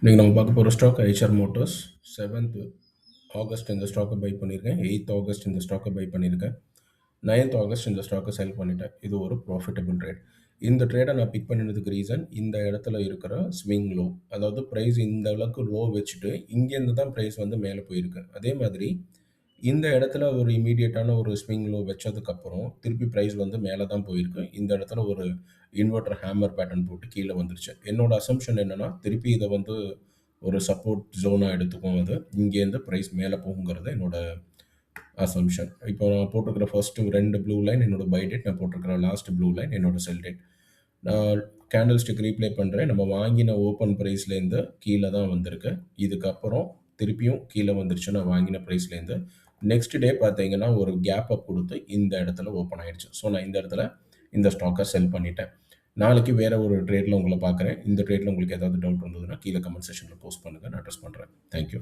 இன்னைக்கு நம்ம பார்க்க போகிற stock Eicher Motors. 7th August இந்த ஸ்டாக்கை பை பண்ணியிருக்கேன். 8th ஆகஸ்ட் இந்த ஸ்டாக்கை பை பண்ணியிருக்கேன். 9th ஆகஸ்ட் இந்த ஸ்டாக்கை செல் பண்ணிட்டேன். இது ஒரு ப்ராஃபிட்டபிள் ட்ரேட். இந்த ட்ரேடை நான் பிக் பண்ணினதுக்கு ரீசன் இந்த இடத்துல இருக்கிற ஸ்விங் லோ, அதாவது ப்ரைஸ் இந்த அளவுக்கு லோ வச்சுட்டு இங்கேருந்து தான் ப்ரைஸ் வந்து மேலே போயிருக்கு. அதே மாதிரி இந்த இடத்துல ஒரு இமீடியட்டான ஒரு ஸ்விங் லோ வச்சதுக்கப்புறம் திருப்பி ப்ரைஸ் வந்து மேலே தான் போயிருக்கு. இந்த இடத்துல ஒரு இன்வெர்டர் ஹேமர் பேட்டர்ன் போட்டு கீழே வந்துருச்சு. என்னோட அசம்ஷன் என்னன்னா, திருப்பி இதை வந்து ஒரு சப்போர்ட் ஜோனாக எடுத்துக்கும். அது இங்கேருந்து ப்ரைஸ் மேலே போகுங்கிறது என்னோட அசம்ஷன். இப்போ நான் போட்டிருக்கிற ஃபர்ஸ்ட்டு 2 ப்ளூ லைன் என்னோட பை டேட், நான் போட்டிருக்கிற லாஸ்ட் ப்ளூ லைன் என்னோட செல் டேட். நான் கேண்டில் ஸ்டிக் ரீப்ளே பண்ணுறேன். நம்ம வாங்கின ஓப்பன் ப்ரைஸ்லேருந்து கீழே தான் வந்திருக்கு. இதுக்கப்புறம் திருப்பியும் கீழே வந்துருச்சு நான் வாங்கின ப்ரைஸ்லேருந்து. நெக்ஸ்ட் டே பார்த்தீங்கன்னா ஒரு கேப் அப் கொடுத்து இந்த இடத்துல ஓப்பன் ஆயிடுச்சு. ஸோ நான் இந்த இடத்துல இந்த ஸ்டாக்கை செல் பண்ணிட்டேன். நாளைக்கு வேற ஒரு ட்ரேடில் உங்களை பார்க்குறேன். இந்த ட்ரேடில் உங்களுக்கு ஏதாவது டவுட் இருந்ததுன்னா கீழே கமெண்ட் செக்ஷனில் போஸ்ட் பண்ணுங்கள், நான் அட்ரஸ் பண்ணுறேன். தேங்க்யூ.